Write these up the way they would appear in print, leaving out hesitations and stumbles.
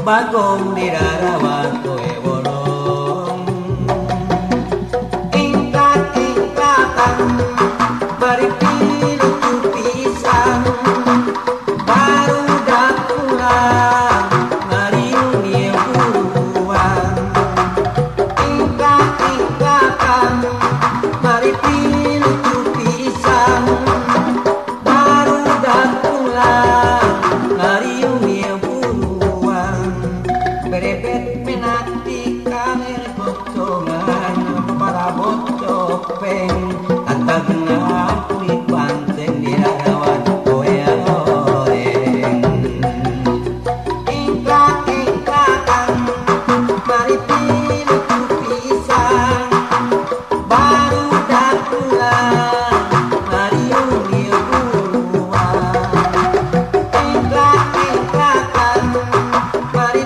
Bagong di darawat kowe bolong ingkat-ingkatan bari pilu pisan baru dak pulang ngariung ieu buruan ingkat-ingkatan bari pilu pisan baru dak pulang ngariung ieu berebet menati kalir bocongan para bocopeng kata genap kulit banteng di darawat kowe goreng ingkat-ingkatan mari pilu pisan baru dak pulang ngariung ieu buruan ingkat-ingkatan mari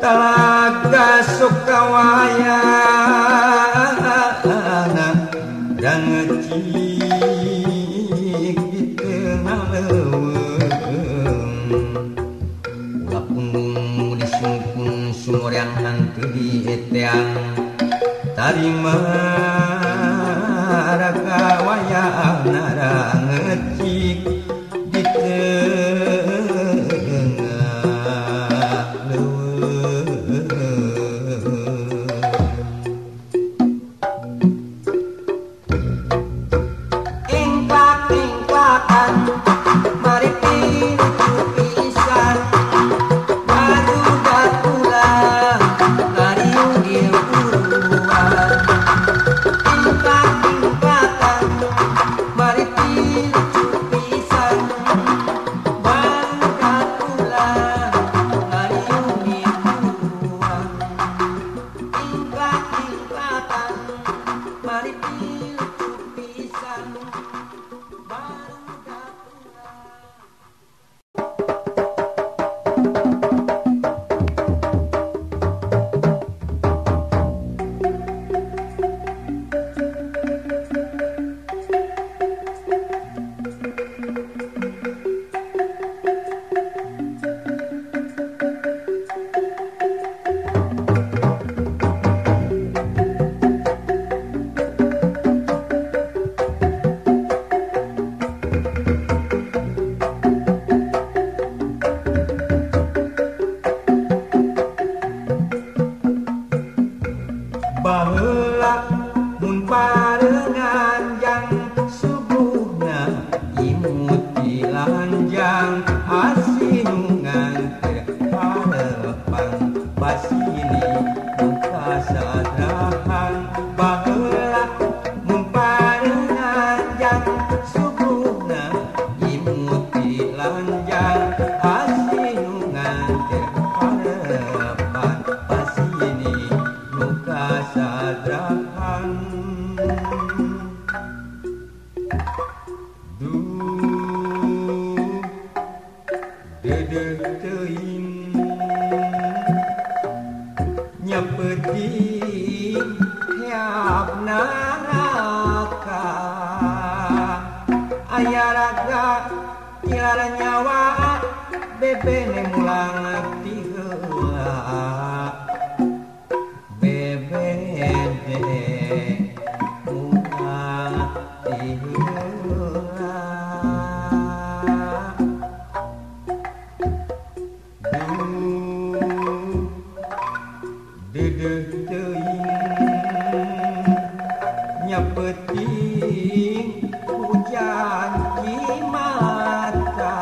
Talaga Sukawaya dan ngecik di tengah leuweung ulah punggung disungkun sumur yang hantu di eteang tarima raga wayang nara ngecik di Duh dedeh teuing nyepeting heapna neraka aya raga tiara nyawa bebene mulang ti heula bebene mulang ti heula dedeh teuing nyepeting hujan mata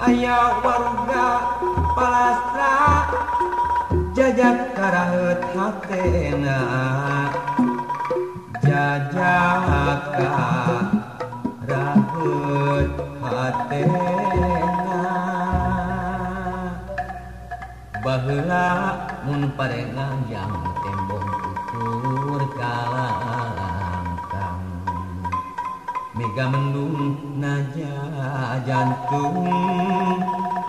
aya warga palastra jajak karaheut hatena jajak karaheut hatena baheula mun parengang yang tembong ukur kalangkang mega mendung naja jantung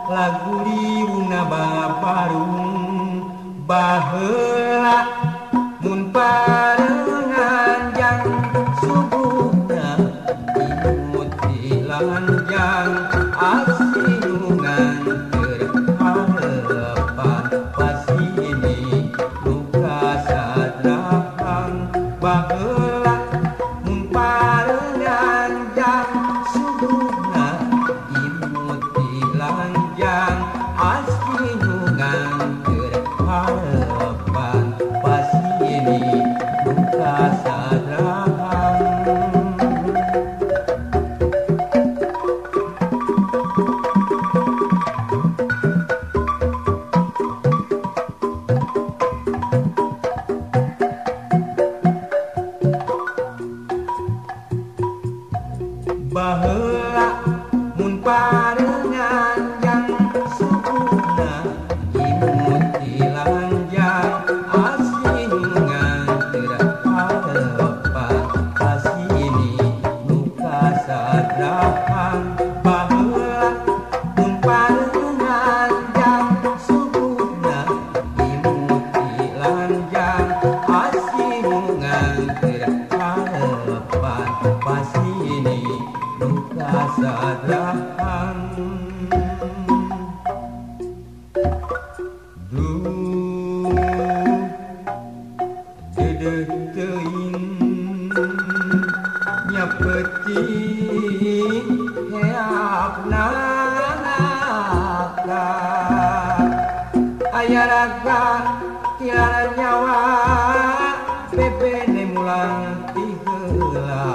lagu riuna baparung baheula mun parengang yang subuhna imut di lanjang asinungan terharapan pasini luka sadrahang baheula mun parengang yang subuhna imut di lanjang asinungan terharapan pasini luka sadrahang baheula mun parengang yang subuhna imut di lanjang asinungan terharapan pasini luka sadrahang baheula mun parengang yang subuhna imut di lanjang asinungan terharapan pasini luka sadrahang duh dedeh teuing nyepeting heapna neraka aya raga tiara nyawa bebene mulang ti heula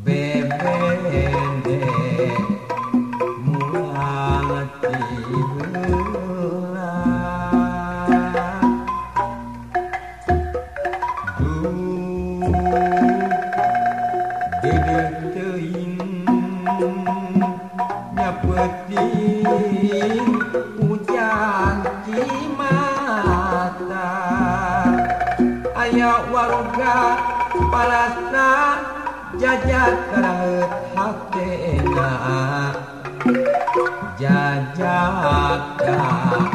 bebene mulang ti heula duh dedeh teuing nyepeting hujan mata aya warga palasna jajak karaheut hatena jajak karaheut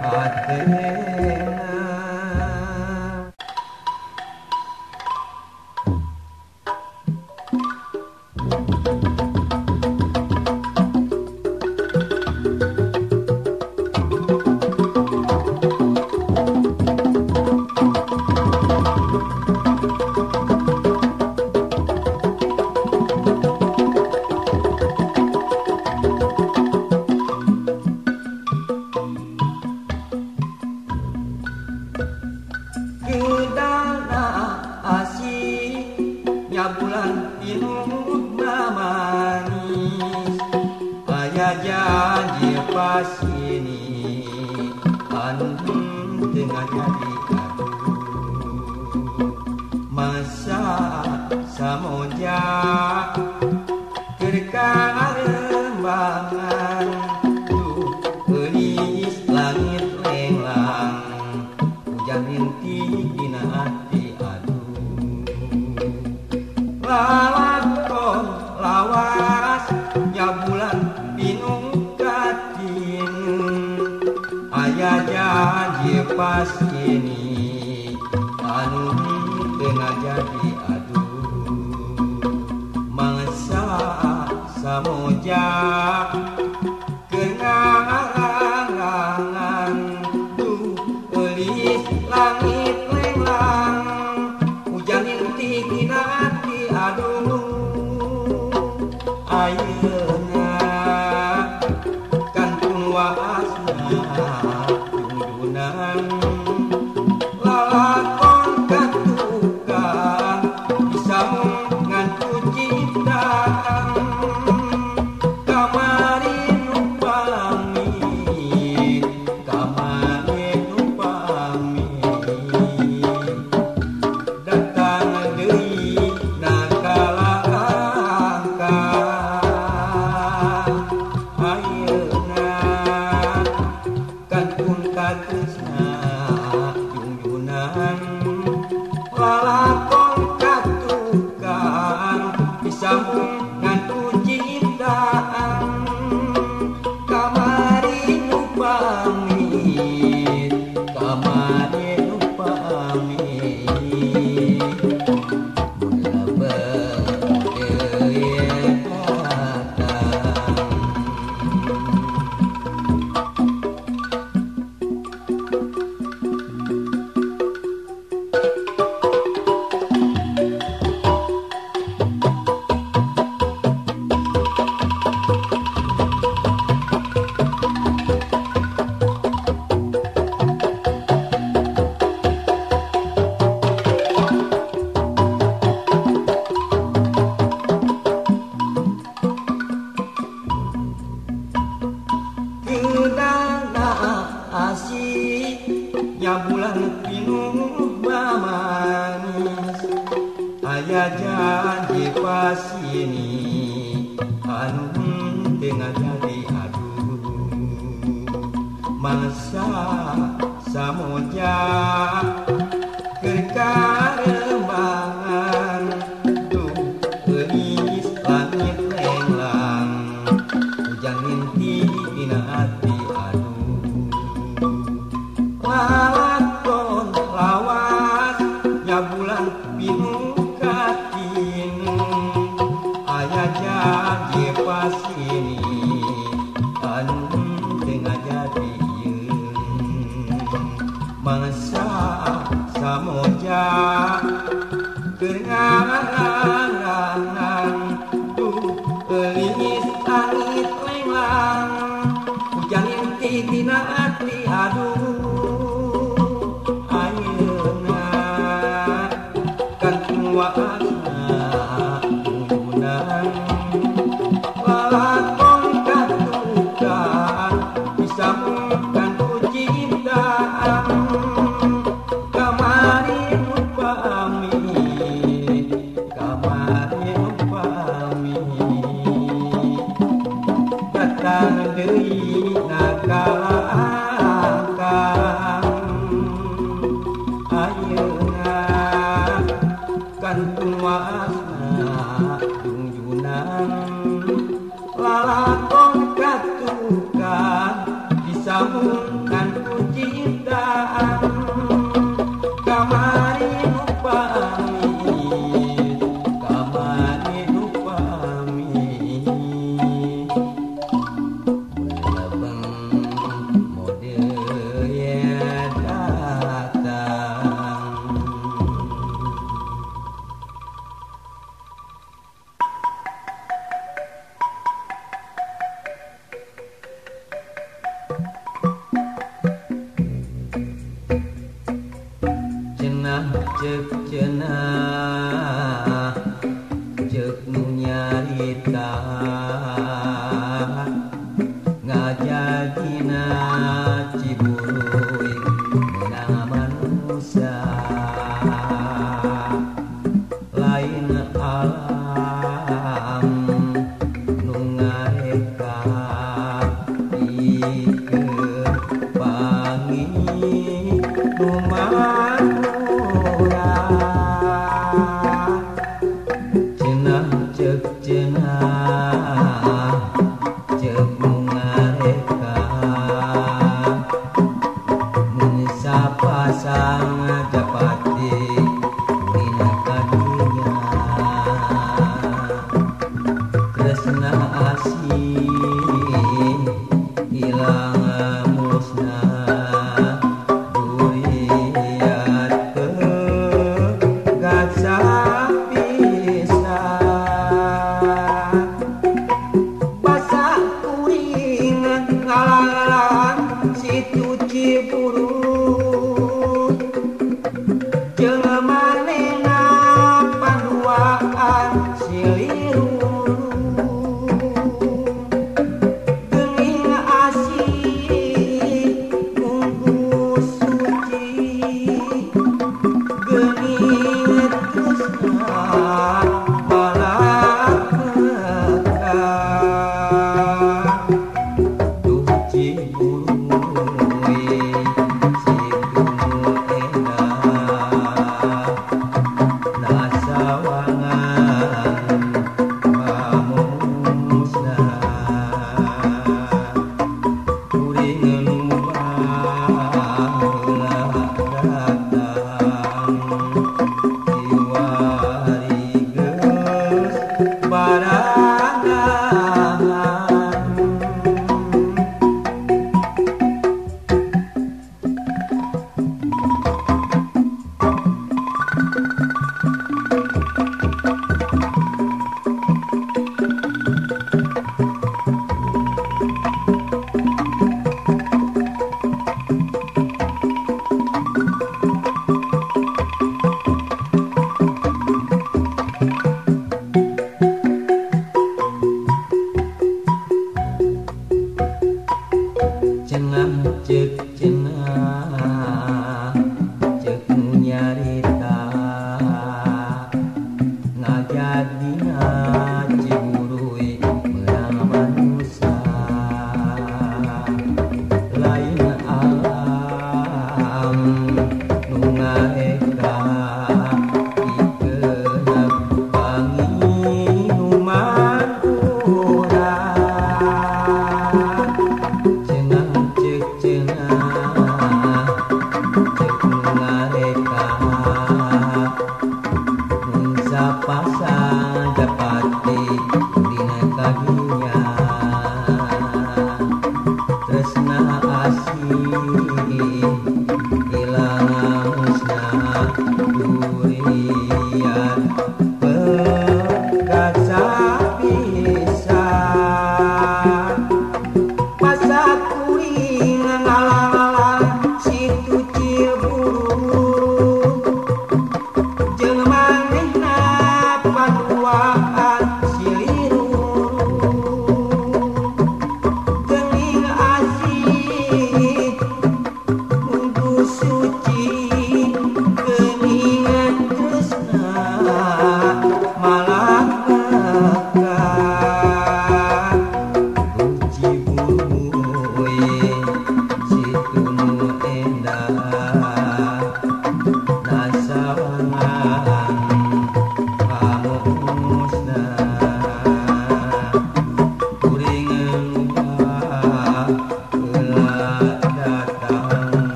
hatena bulan tinuh manis aya janji pasini tengah jadi masa samoja kerembangan tuh gelis langit lenglang hujan rintik dina hati aduh lalakon lawas nya bulan binung katin aya janji pas ini anu tengah jadi aduh mangsa samoja kenangan tuh gelis langit lelang hujan inti dina hati aduh ayeuna kantun waasna tundunan lalakon katukang bisa ngantu ciptaan kamari nu pamit kamari nu pamit datang deui nakala angka ayeuna kantun katresna junjunan lalakon katukang disambung ngantu ciptaan kamari nu pamit kamari nu pamit mula beuteuy datang Kedana asih nya bulan pinuh bamanis aya janji pas ini anu tengah jadi aduh mangsa samoja kerembangan tuh gelis langit lenglang hujan inti dina hati aduh lalakon lawas nya bulan binung katin aya janji pas ini anu tengah jadi ieun mangsa samoja kenangan tuh gelis langit lenglang hujan inti dina hati aduh ayeuna kantun waasna tundunan lalakon katukang disambung kantu ciptaan kamari nu pamit kamari nu pamit datang deui nakala angkang ayeuna kantun waasna junjunan lalakon katukang disambung kantu ciptaan kamari nu pamit kamari nu pamit lebeng mode ya datang cenah ceuk cenah ceuk nu nyarita ngajadina ciburuy meunang manusia lain alam nu ngareka pikeun pangi nu manurang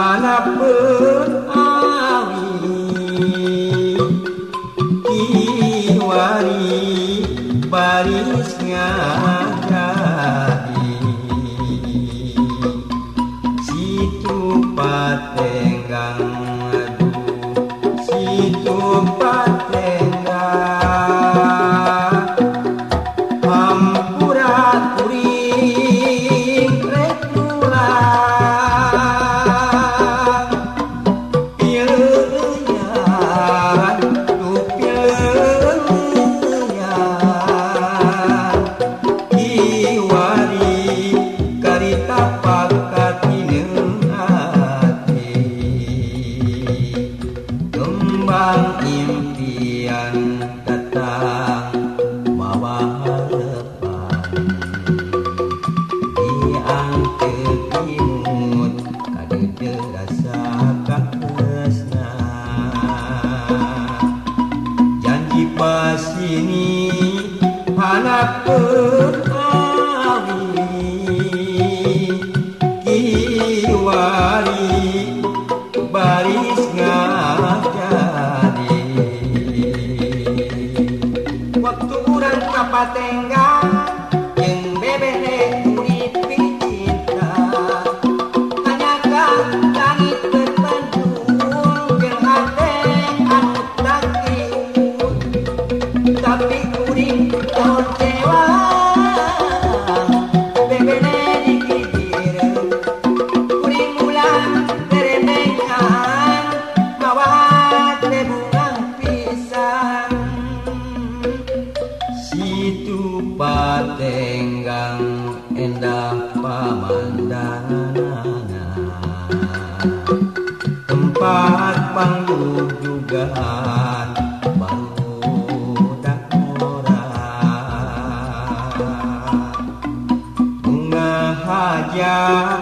Hana pun awi tumbang impian datang mawa harapan diangkat imut kadede rasa kakesna janji pas ini anak berawi kiwari baris ngajadi waktu urang kapatenggang jeung bebene urip cinta tanyakan langit terpendung jeung hate anu takut tapi kuring kecewa bebene dikikir kuring ulang beremengan mawa teh bungang pisang situ patenggang endah pamandangan tempat panggujugan barudak bunga hajat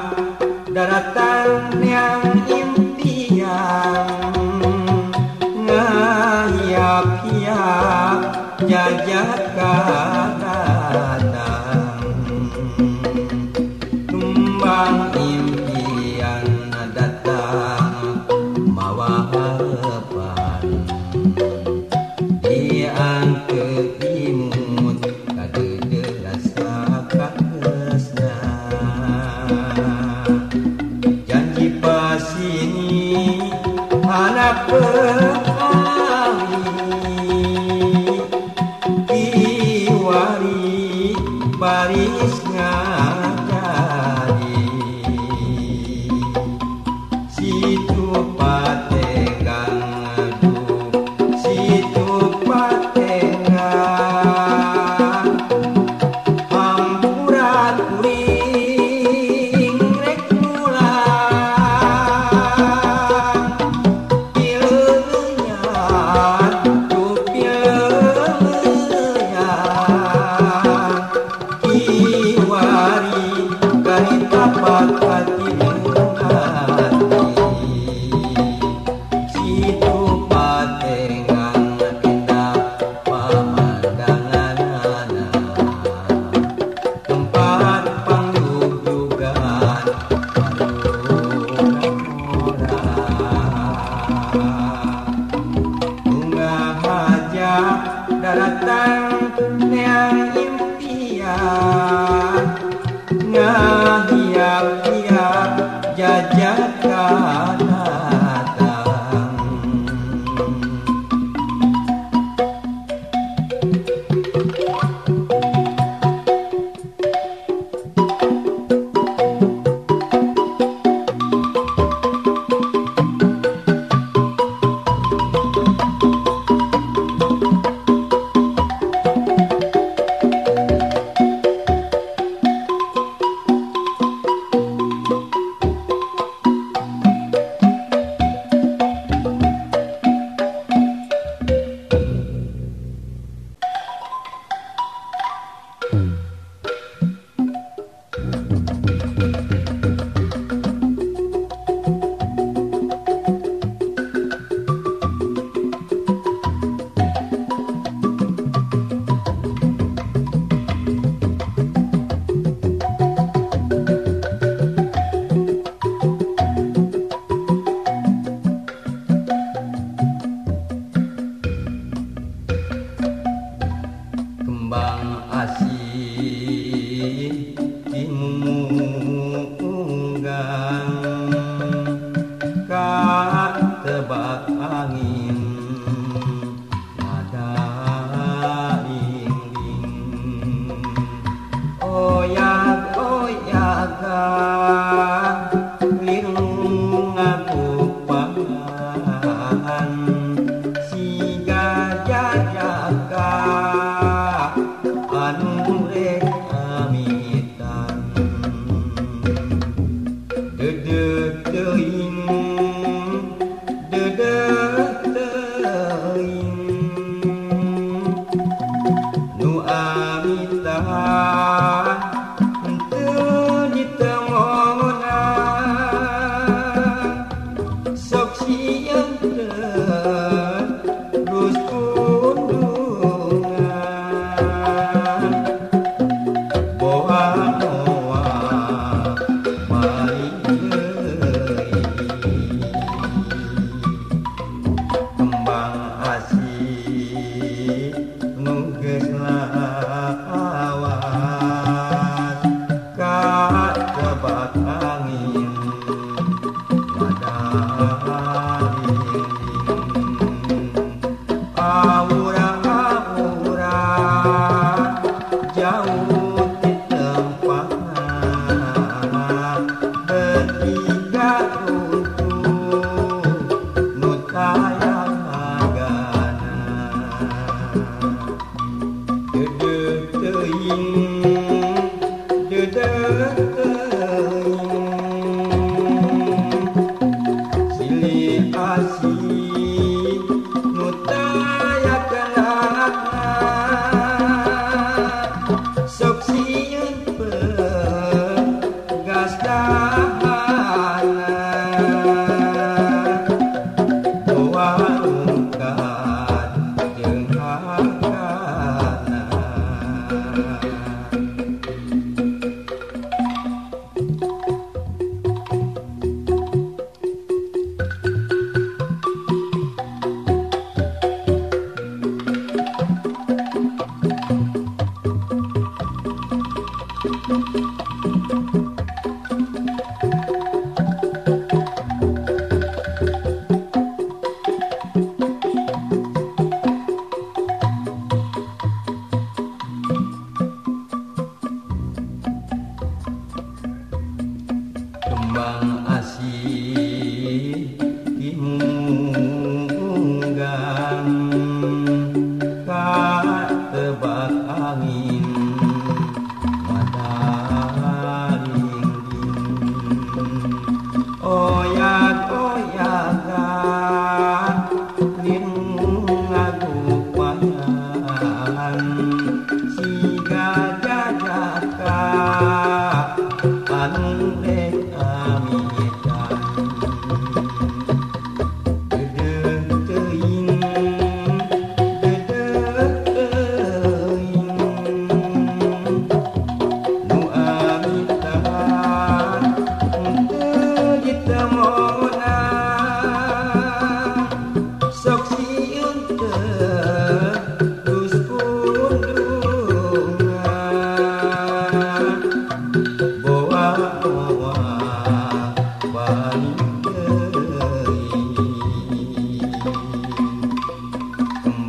daratan yang impian ngahiyap-hiyap jajak datang tumbang impian datang mawa harapan diangkat imut kadede rasa kakesna janji pas ini anak berawi kiwari baris ngajadi situ patenggang aduh situ patenggang hampuran kuring rek mulang pileuyan tuh pileuyan kiwari karita pakati hati situ patenggang indah pamandangan tempat panggujugan bunga hajat daratan yang impian ngahiyap-hiyap jajak datang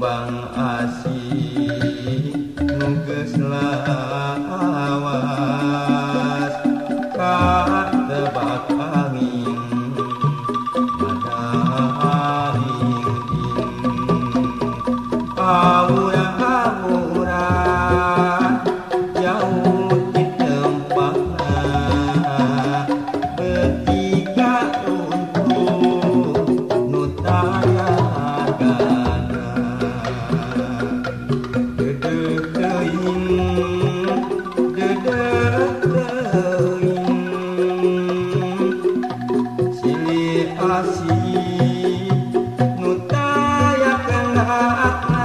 kembang asih nuges lawas ka tebak angin madaring aura-aura jauh di tempatna ketika runtuh nu tayagana dedeuh teuing silih asih nu tayakeunatna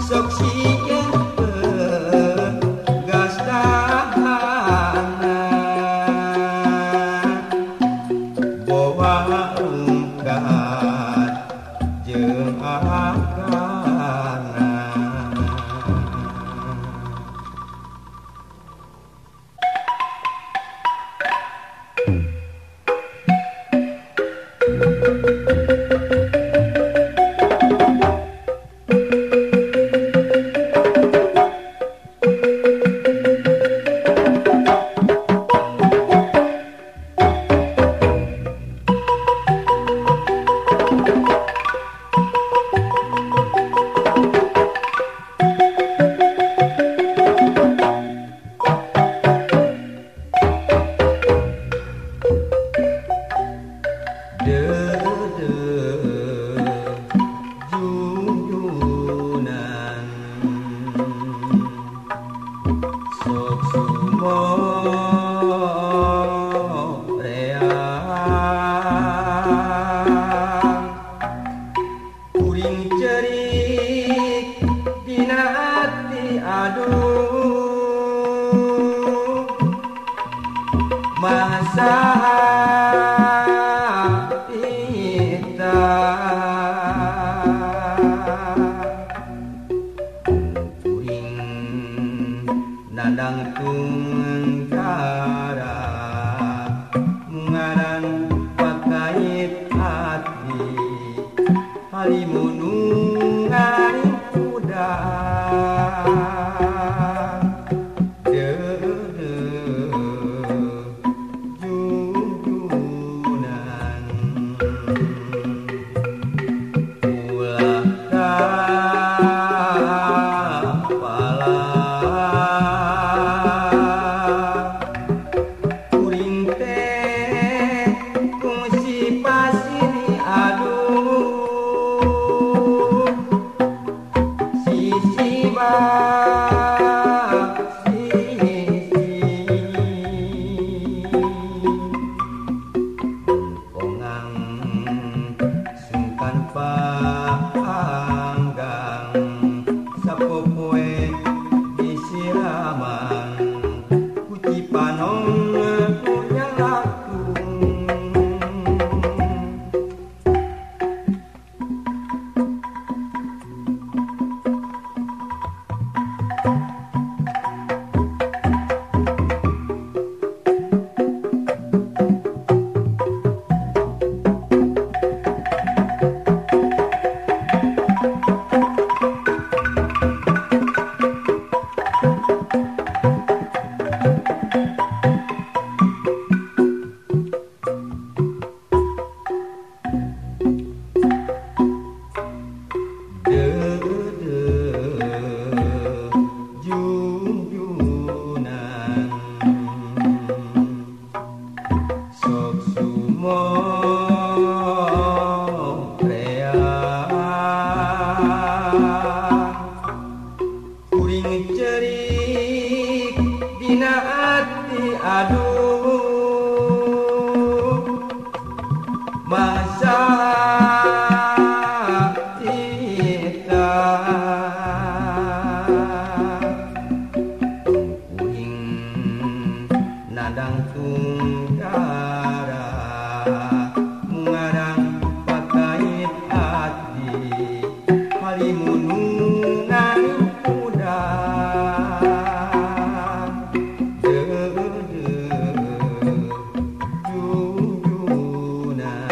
sok sieun gas dahana boa rungkat jeung akana. Junjunan sok sumoreang kuring cerik dina ati aduh masa nadang tungkara mungaran pakait hati halimunungan kuda junjunan ulah kapala sapopoe disiraman kuci panon punya latung junjunan sok sumoreang kuring cerik dina ati aduh masa nadang tungkara mungarang pakait hati halimunungan kuda junjunan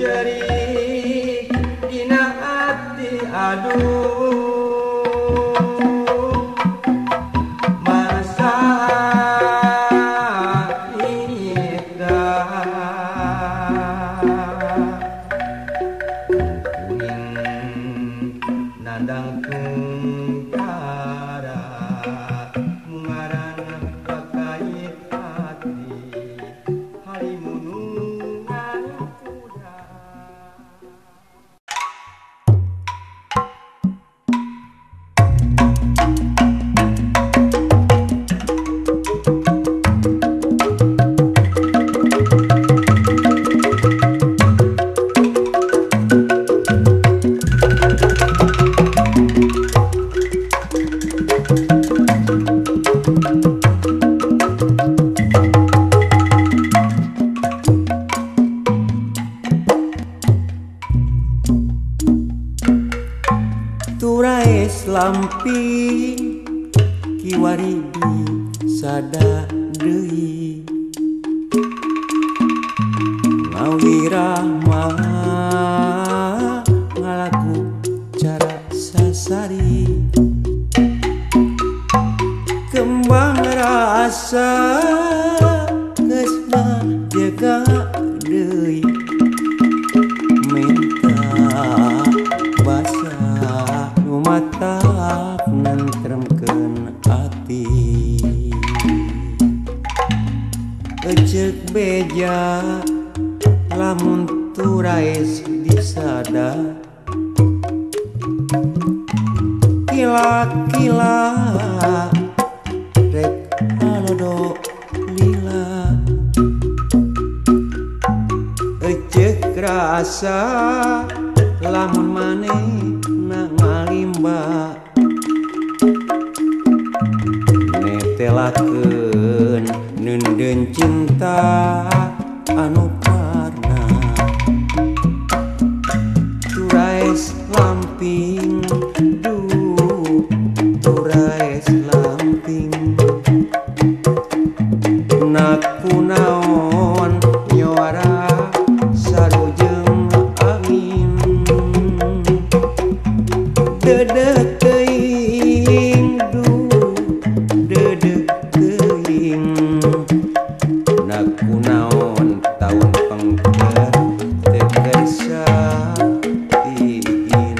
cerik dina ati aduh masa indah kuring nandang tungkara mungaran kakait hati halimunungan kuda. Turais lampi kiwari di sada deui ngawirah ngalaku cara sasari kembang rasa geus jaga deui minta basa matap nentremkeun ati ecek beja lamun turais disada kila-kila rek halodo lila ecek rasa lamun maneh ngalimba netelakeun neundeun cinta anu parna turais lamping duh turais lamping naku naon nyora sarujeng angin dedek teuing duh dedek teuing naku naon taun pengker teu kersa diin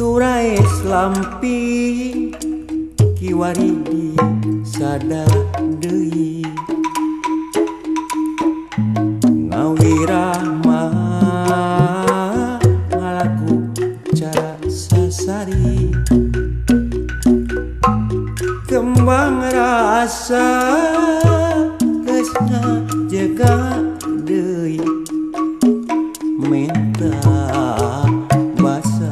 turais lampi kiwari di sada deui ngawirah ngalaku cara sasari kembang rasa geus jaga deui minta basa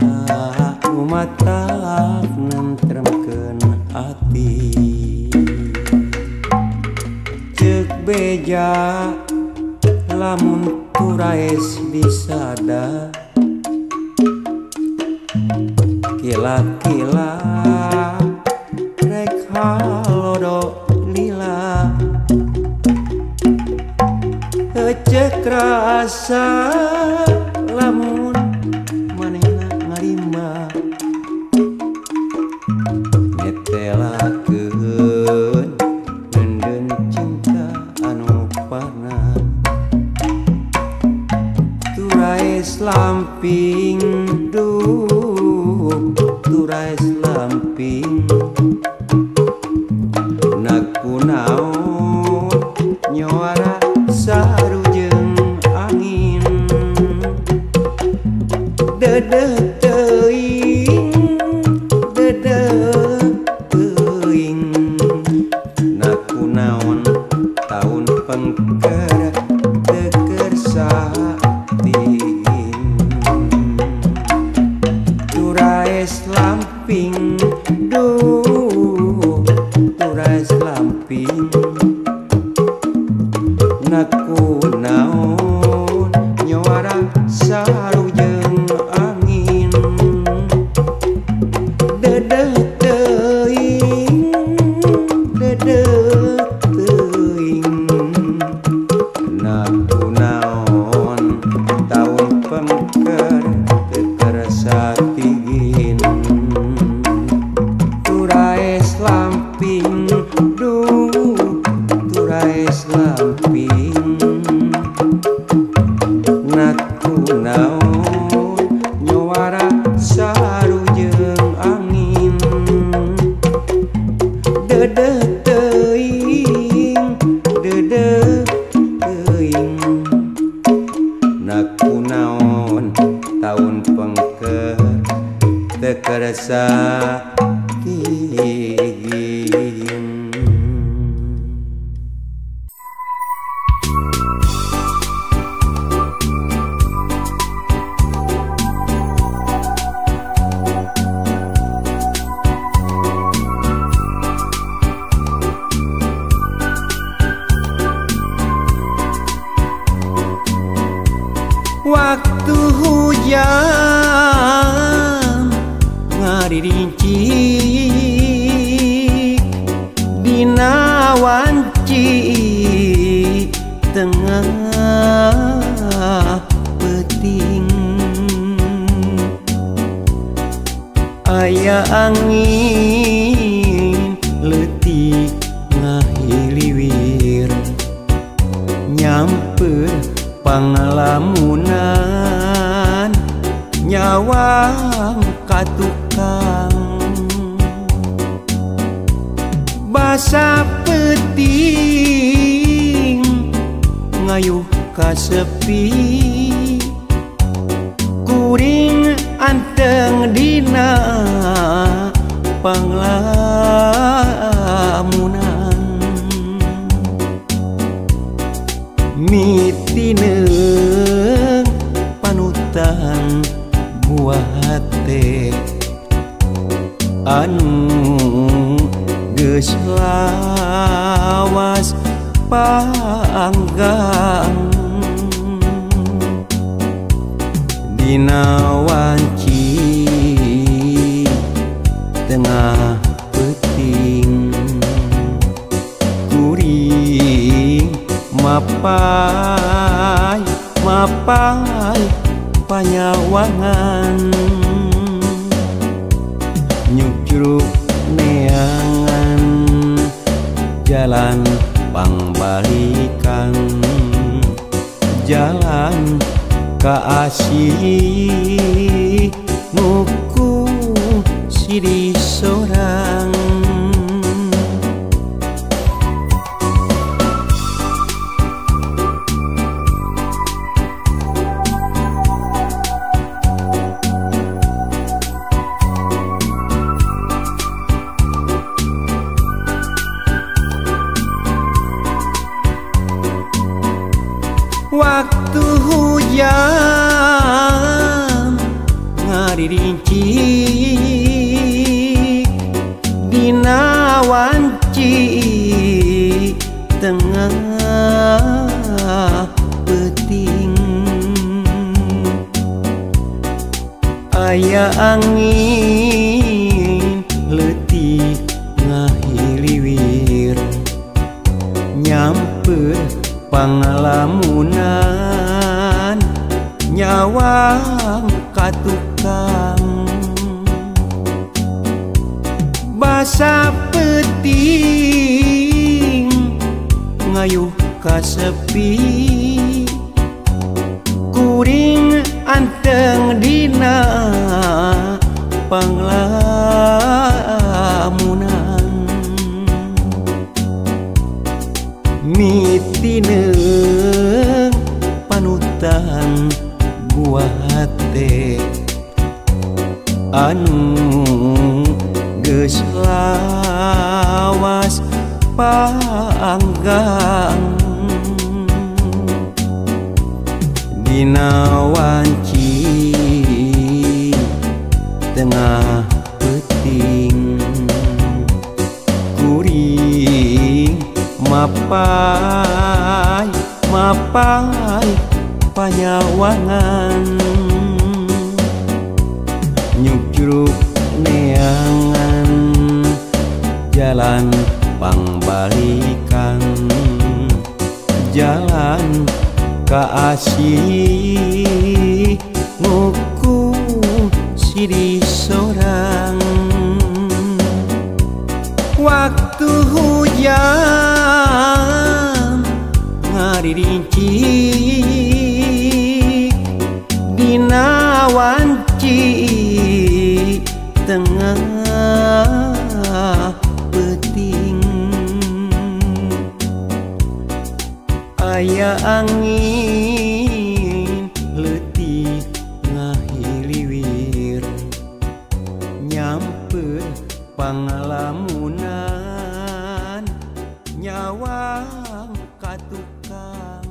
matap nentremkeun ati ceuk beja lamun turais disada kila-kila rek halodo lila ecek rasa lamun manehna ngarimba netelakeun neundeun cinta anu parna turais lamping duh turais lamping naku naon nyora sarujeng angin dedek teuing dedek teuing naku naon tahun pengker teker satin turais lamping duh turais lamping naku naon nyawara sarujeng angin dedeh teuing naku naon tahun pengker teker satin turais lamping duh turais lamping naku naon nyawara sarujeng angin dedeh teuing naku naon tahun pengker teker satin. Waktu hujan ngarincik dina wanci tengah peting aya angin leutik ngahiliwir nyamper pangalamunan nyawang katukang basa peting ngayuh ka sepi kuring anteng dina panglamunan mitineung panutan buah hate anu geus lawas panggang dina wanci tengah peting kuring mapai panyawangan nyukruk neangan jalan pangbalikan jalan ka asih nuku sidi sorang waktu hujan ngarincik dina wanci tengah peting aya angin leutik ngahiliwir nyamper pangalamunan nyawang katukang basa peting ngayuh ka sepi kuring anteng dina panglamunan mitineung panutan buah hate anu geus lawas panggang dina wanci tengah peuting kuring mapai panyawangan nyukruk neangan jalan pangbalikan jalan ka asih nguku siri sorang waktu hujan ngaririnci dina wanci tengah peting aya angin letih ngahiliwir nyampe pangalamunan nyawang katukang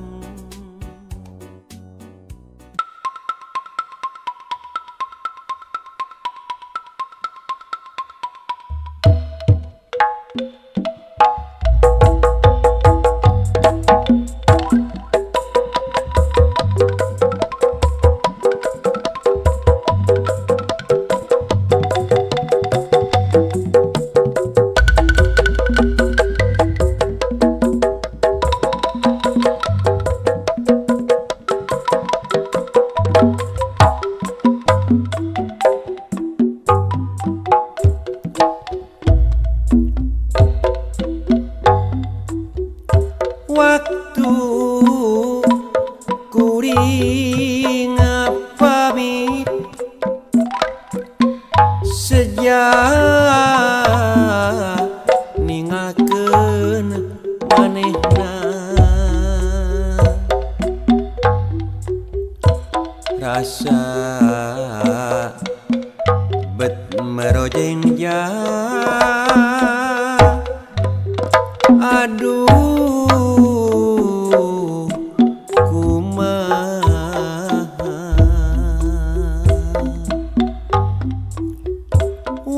waktu kuring pamit sejak ningakeun manehna rasa bet merojeng aduh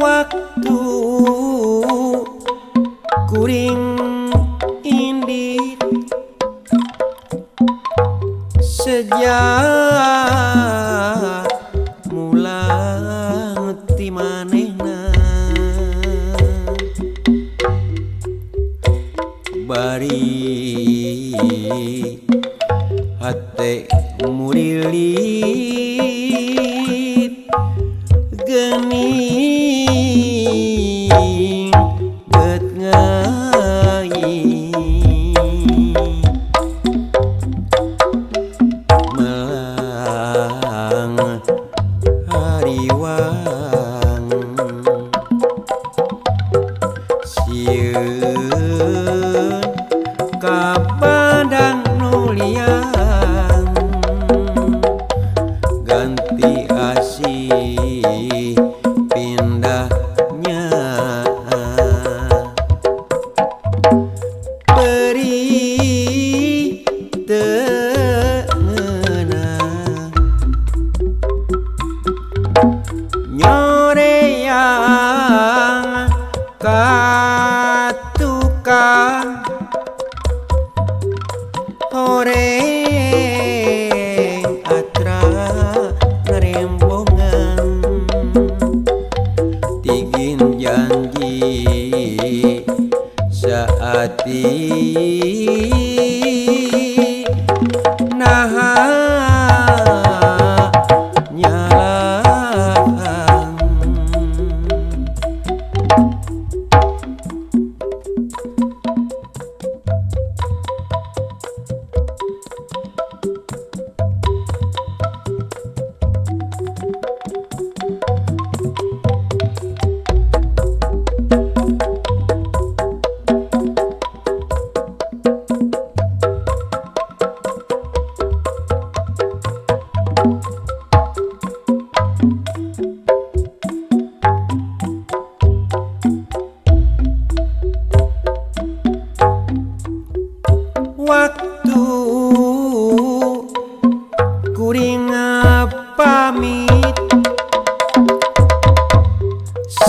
waktu kuring indit sejak mulang ti manehna bari hate murilit geuning bet ngai melang hariwang sieun ka padang nuliang ganti asih pindahnya perih teungena nyoreang katukang horeng atra ngerembongan tigin janji saati naha nyalang waktu kuring pamit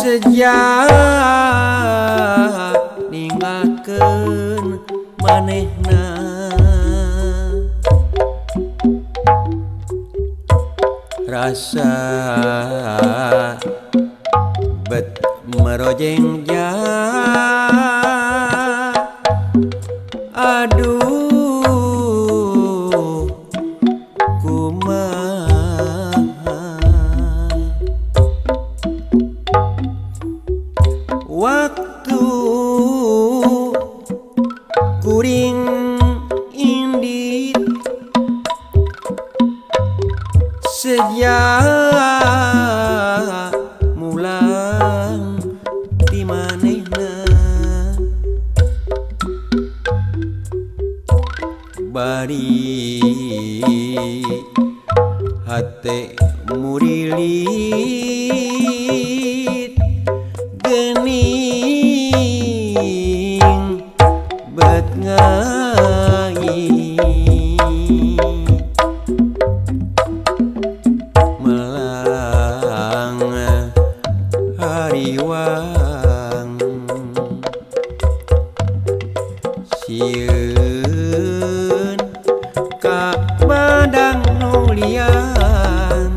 sejak ninggalkeun manehna rasa bet merojeng aduh kumaha waktu kuring indit sejak mulang di manehna bari hate murilit gening bet ngai melang hariwang sieun ka badang nulian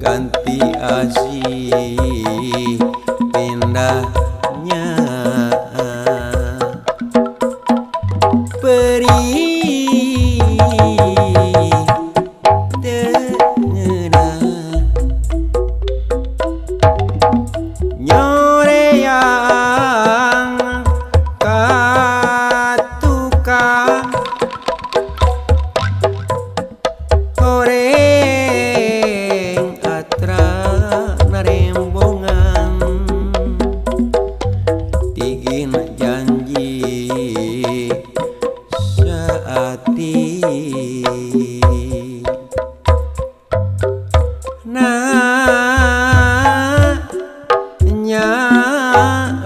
ganti asih pindahnya perih tengenah nyoreang ka tukang goreng atra narembongan tigin janji saati nah nyahan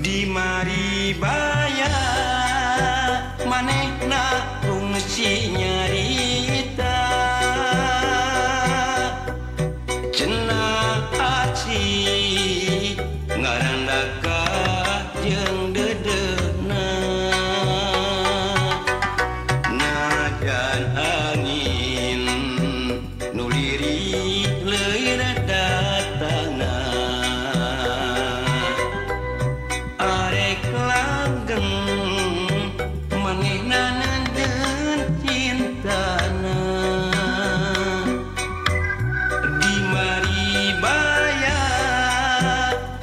di mari baya manehna fungsi nyarita cenah aci ngarandaka jeung dedeuna najan angin nu lirik leuir datangna arek langgeng manehna nandeun cintana di mari baya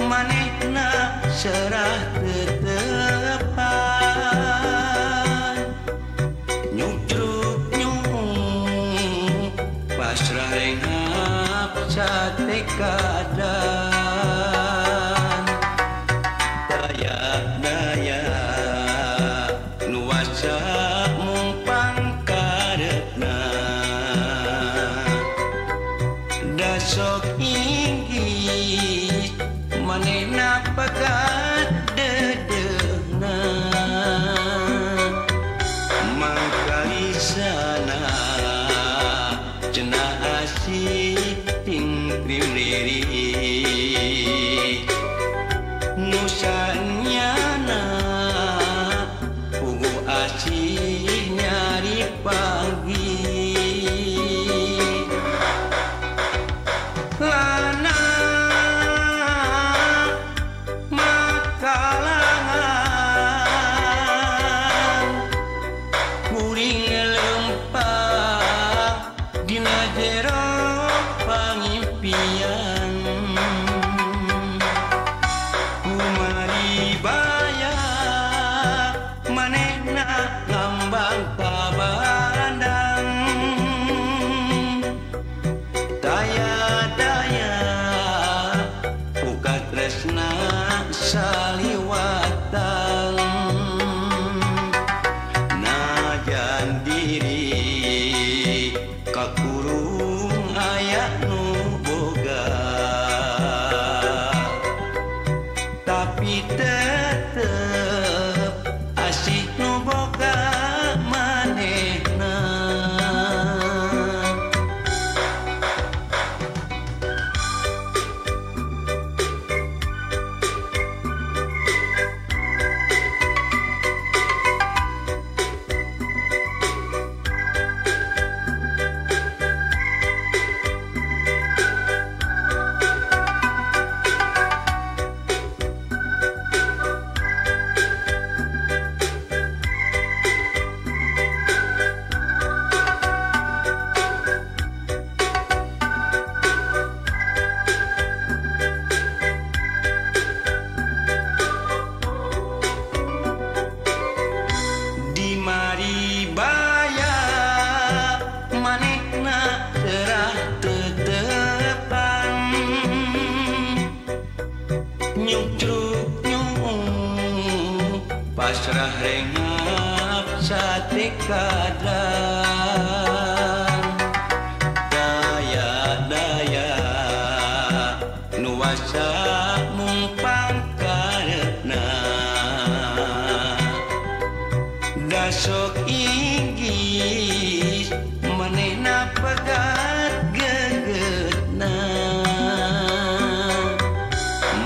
manehna serah tetepan nyutruk nyung pasrah renghap sate kadan daya nuasa mumpang karetna dasok inggih manehna pegat dedeuna mangkali sana cenah asih ting lirik nusanyana pugu asih nyari pagi lana saliwatan najan diri kakurung aya nu boga tapi tetep asih nu boga manehna pasrah rengap sate kadang daya-daya nuasa mung pangkareupna dasok inggis manehna pegat gegetna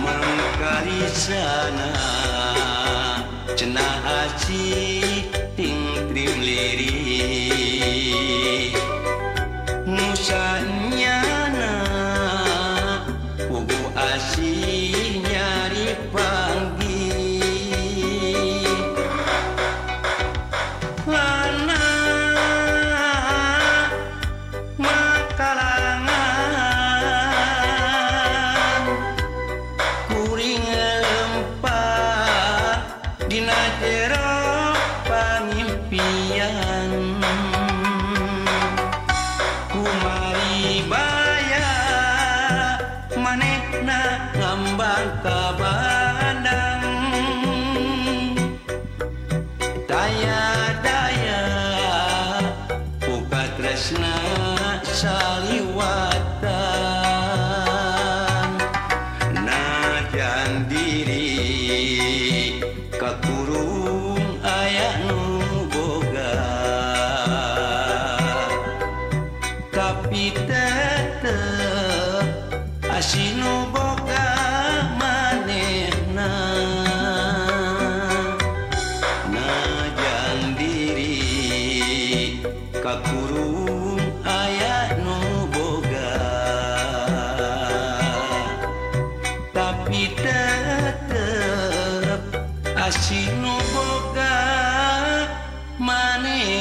mangkarisana cenah aci ting trim lirik musanyana pugu asih nyari panggih lana makalangan kuring lempah dina jero pangimpian kumari baya manehna ngambang ka bandang daya-daya buka tresna saliwatan najan diri kakurung aya nu boga tapi tetep asih nu boga manehna najan diri kakurung aya nu boga tapi tetep asih nu boga manehna.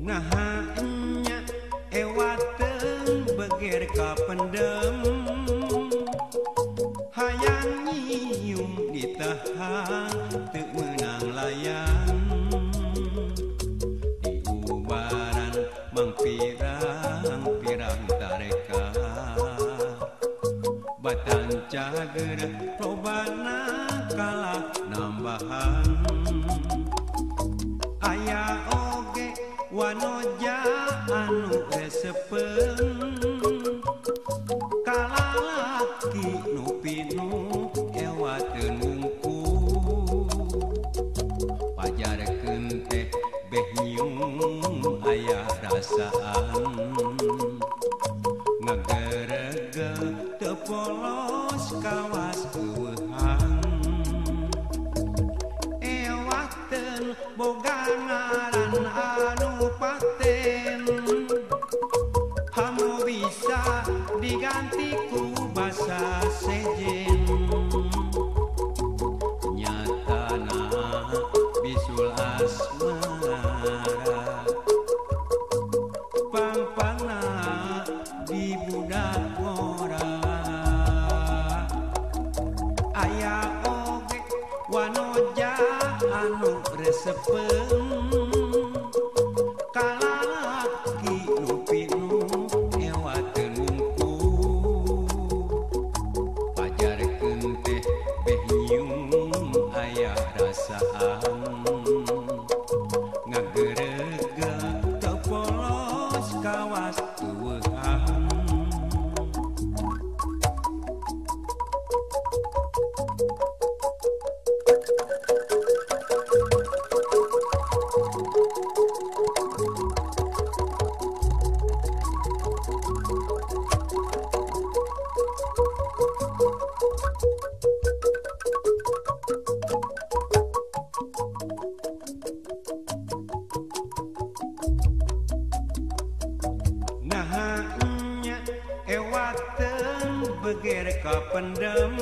Ngahanya ewateun beger ka pendem hayang nyium ditahan teu meunang layang diubaran mang pirang-pirang tareka batan cager robana kalah nambahan aya oge wanoja anu resepen kalalaki nu pinu ewateun wungkul pajarekeun teh beh nyium aya rasaan ngagerege teu polos kawas eueuhan ewateun boga ngaran anu paten resepem kalaki nu pinu ewateun wungkul pajarkeun teh beh nyium aya rasaan ngagerega teu polos kawas tueuhan. Nahanya ewateun beger ka pendem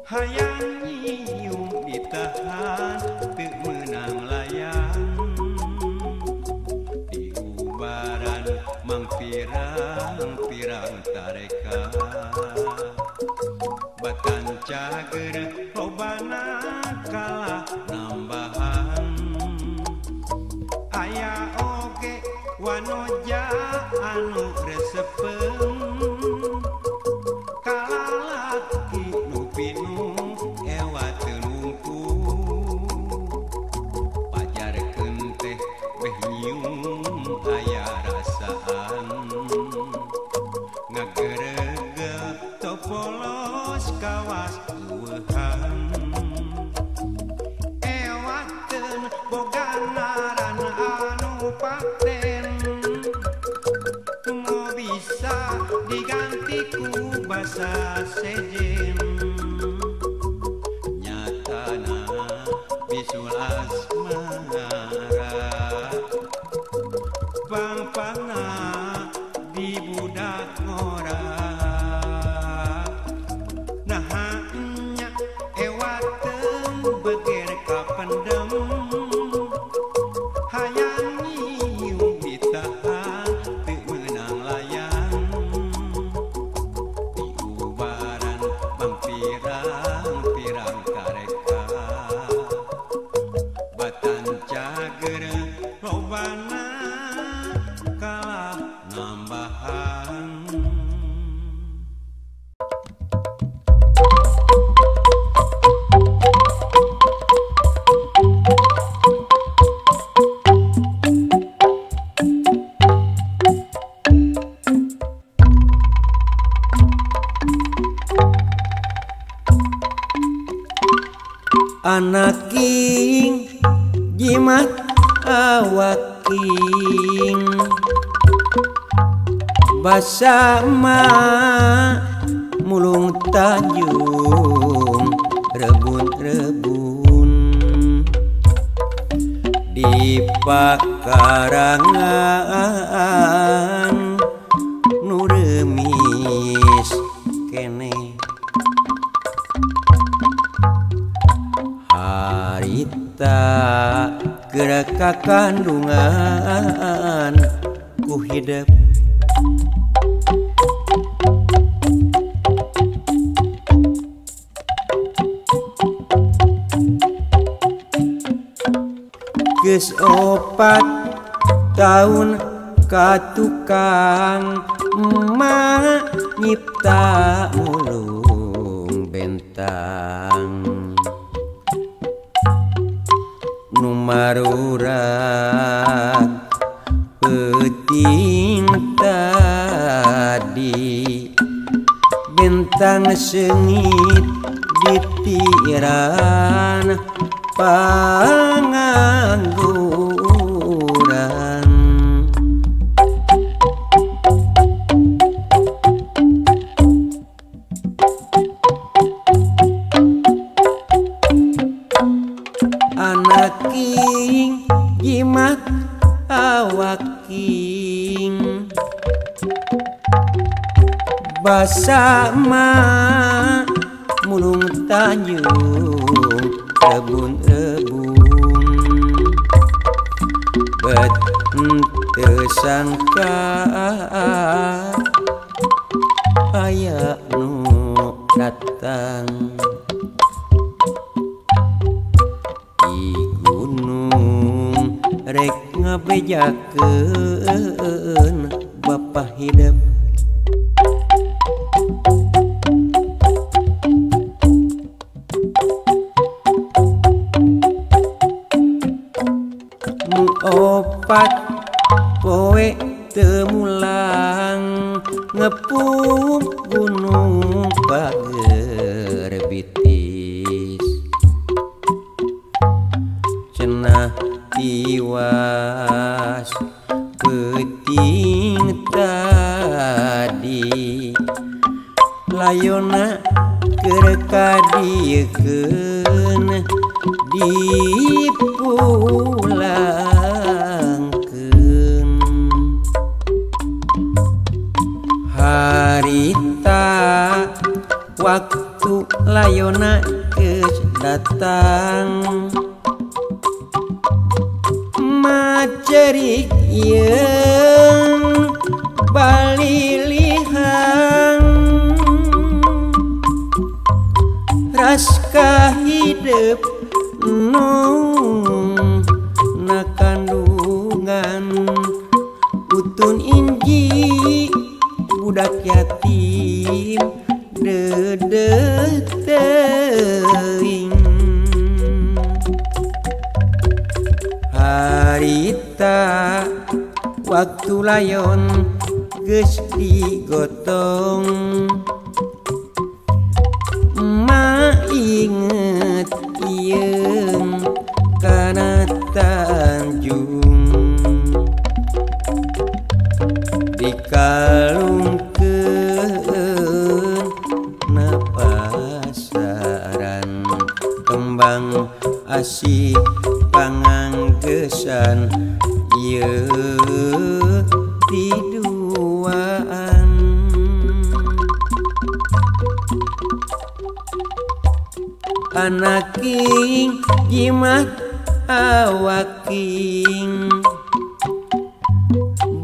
hayang nyium ditahan teu meunang layang diubaran mang pirang-pirang tareka batan cager lobana kalah nambahan aya oge wanoja anu resepem kalalaki nu pinu ewateun wungkul pajarkeun teh beh nyium aya rasaan ngagerega teu polos kawas tueuhan ewateun boga ngaran anu paten mau bisa diganti ku basa sejen nyatana bisul asmara pangpangna di budak ngora nahanya ewateun beger ka pendem hayang nyium ditahan teu meunang layang diubaran bang pirang-pirang kareka batan cager lobana kalah nambahan. Anak king jimat awak king basama mulung tanjung rebun-rebun di pakarangan nu remis kene harita gerak kandungan ku hidup geus 4 tahun ka tukang emak nyipta mulung bentang nu marurat peuting tadi bentang sengit ditiran pangangguran anak king jimat awak king basama mulung tanjung rebun-rebun bet teu sangka aya nu datang rek ngabejakeun Bapa hidup. Nu opat poe temulang ngepung gunung pager bitis cenah tiwas peuting tadi layona keur kadiekeun dipulangkeun harita waktu layona geus datang macerik yeung balilihang raska hidup nung nakandungan utun inji budak yatim dedeteuing harita waktu layon geus digotong ma inget ieung kana Tanjung dikalungkeun na pasaran kembang asih panganggesan ieu tiduaan anaking jimat awaking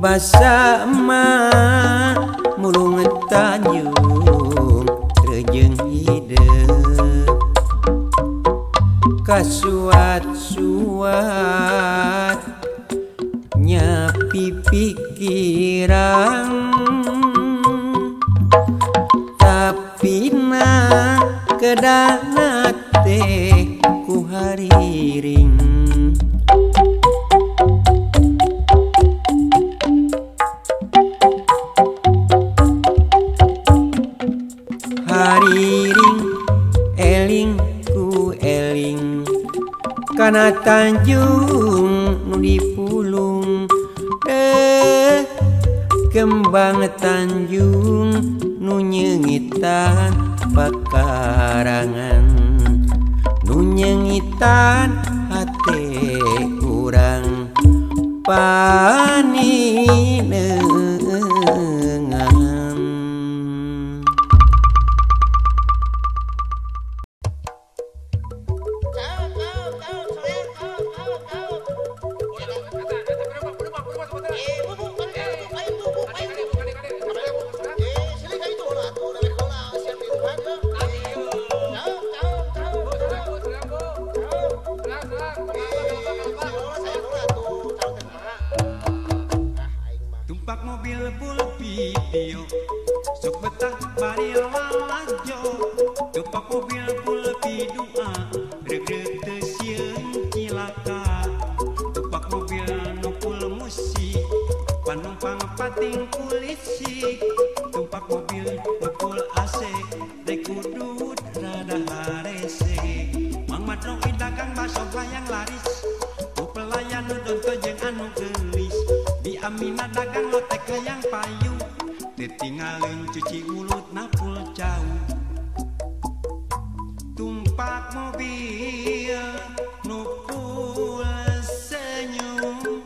basa emak mulung Tanjung rejeung hidup kasuat-suat nyapi pikiran tapi na kedana teh ku hariring hariring eling ku eling kana Tanjung nu dipulung kembang Tanjung nu nyengitan pakarangan nu nyengitan hate urang paninengan. Tumpak mobil pulpi video sok betah bari lalajo tumpak mobil pulpi dua reg-reg teu sieun cilaka tumpak mobil nukul musik panumpang pating polisi tumpak mobil nukul AC rek kudut rada harese Mang Madrong dagang baso yang laris ku pelayan nu donto jeung anu geulis di Amina dagang lotek hayang payu ditinggalin cuci ulut napul jauh tumpak mobil nupul senyum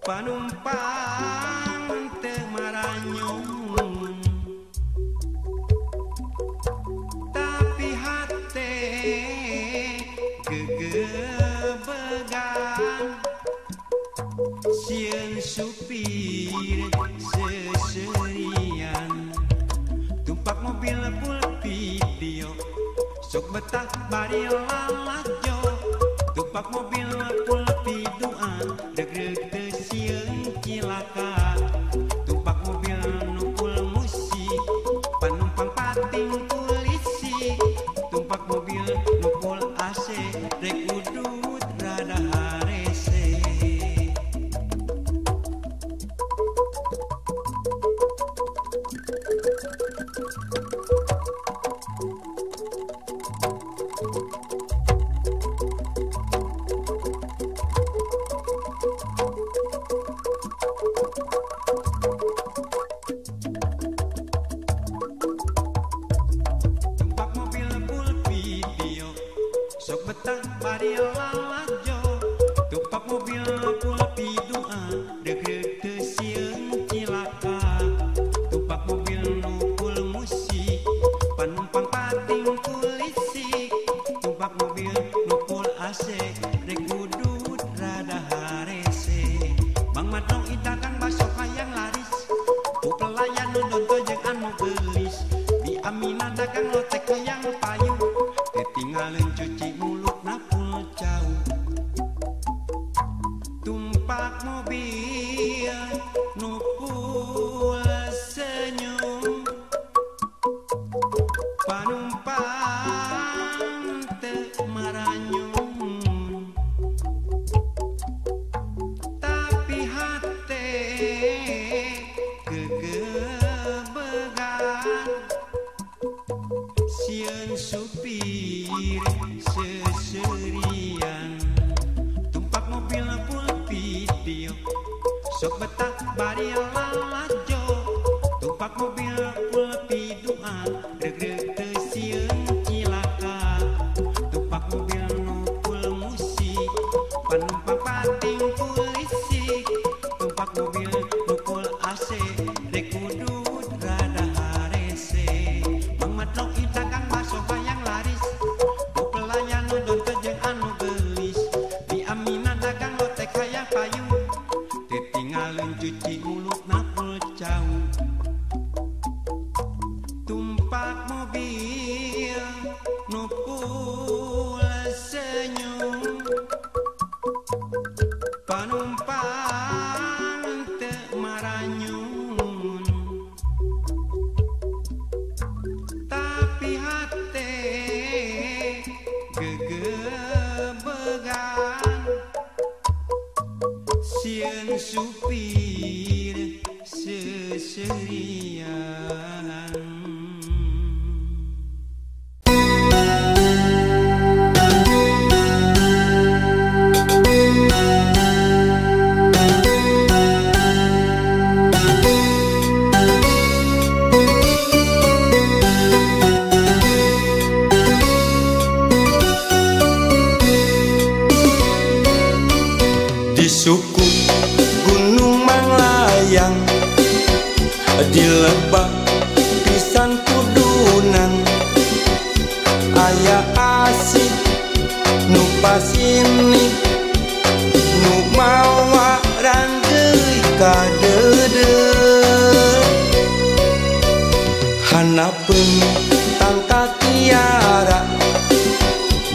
panumpang teu maranyung tapi hate gegebegan sieun supir seserian tumpak mobil pulpi video sok betah bari lalajo tumpak mobil pulpi Tumpak mobil pulpi doa deg-deg teu sieun cilaka. Tumpak mobil nukul musik panumpang pating kulisik. Tumpak mobil nukul AC rek udut rada harese. Bang Madong idakang baso hayang laris, ku pelayan nu donto jeung anu geulis. Di Amina dagang lotek hayang payu, ditinggalin cuci mulut napul cau. Tumpak mobil nukul senyum, panumpang teu maranyum, tapi hate gegebegan. Sieun supir seserian, tumpak mobil pulpi sok betah bari lalajo. Tumpak mobil pulpi doa deg-deg teu sieun cilaka. Tumpak mobil nukul musik panumpang pating kulisik. Tumpak mobil nukul AC rek udut rada harese. Mang Madong dagang baso hayang laris, ku pelayan nu donto jeung anu geulis. Di Amina dagang lotek hayang payu, ditinggalin cuci mulut napul cau. Tumpak mobil nukul senyum, panumpang teu maranyun, tapi hate gegebegan. Sieun supir seserian. Di suku Gunung Manglayang, di lebah pisan kudunan, aya asik nu pasini nu mawa ranggeuy ka deudeuh. Hanapeun tangka tiara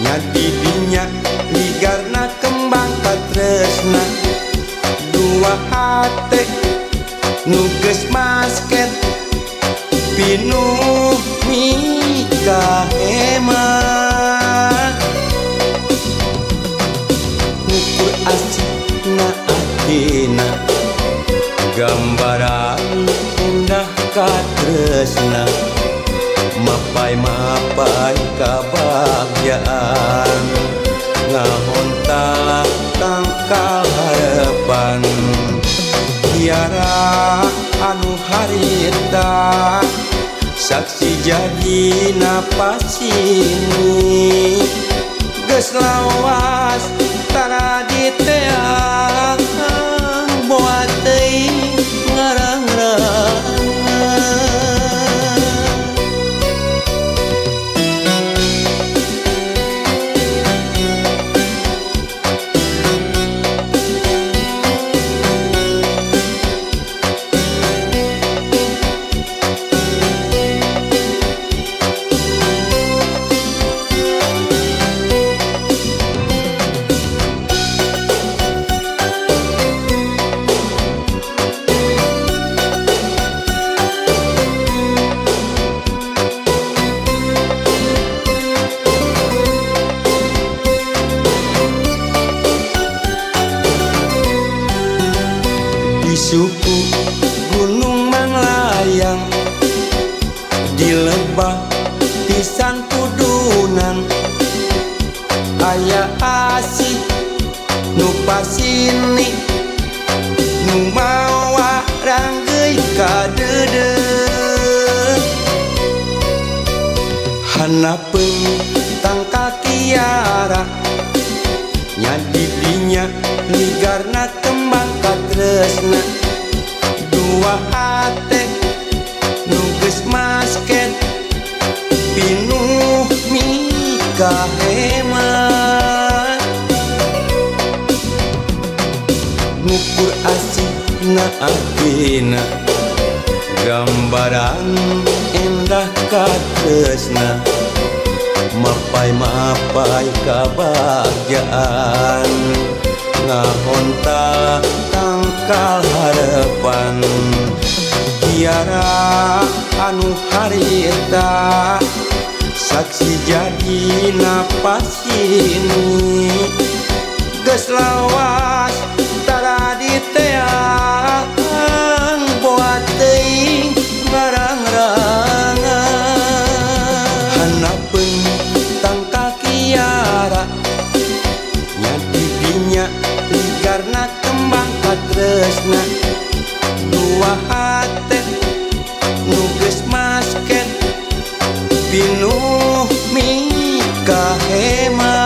nya di dinya ligarna kembang katresna. Dua hate nu geus masket pinuh nikah hemat. Ngukur asikna atina gambaran indah katresna. Mapai-mapai kabahagiaan ngahontak tangkal harapan. Tiara anu harita saksi jadi napas ini, geus lawas tara diteang boa teuing ngarang-ngarang. Di suku Gunung Manglayang, di lebah pisan kudunan, aya asik nu pasini nu mawa ranggeuy ka deudeuh. Hanapeun tangka kiara nya di dinya ligarna kembang katresna dua hate nuges masket pinuh mika hemat ngukur asina akina gambaran endah katresna mapai kebahagiaan ngahonta tangkal harapan tiara anu harita saksi jadi napas ini geus lawas tara diteang boat teuing ngarang-rangan hanapeun tangkal kiara nyati dinya ligarna kembang katresna dua hate nuges masket pinuh mika hemat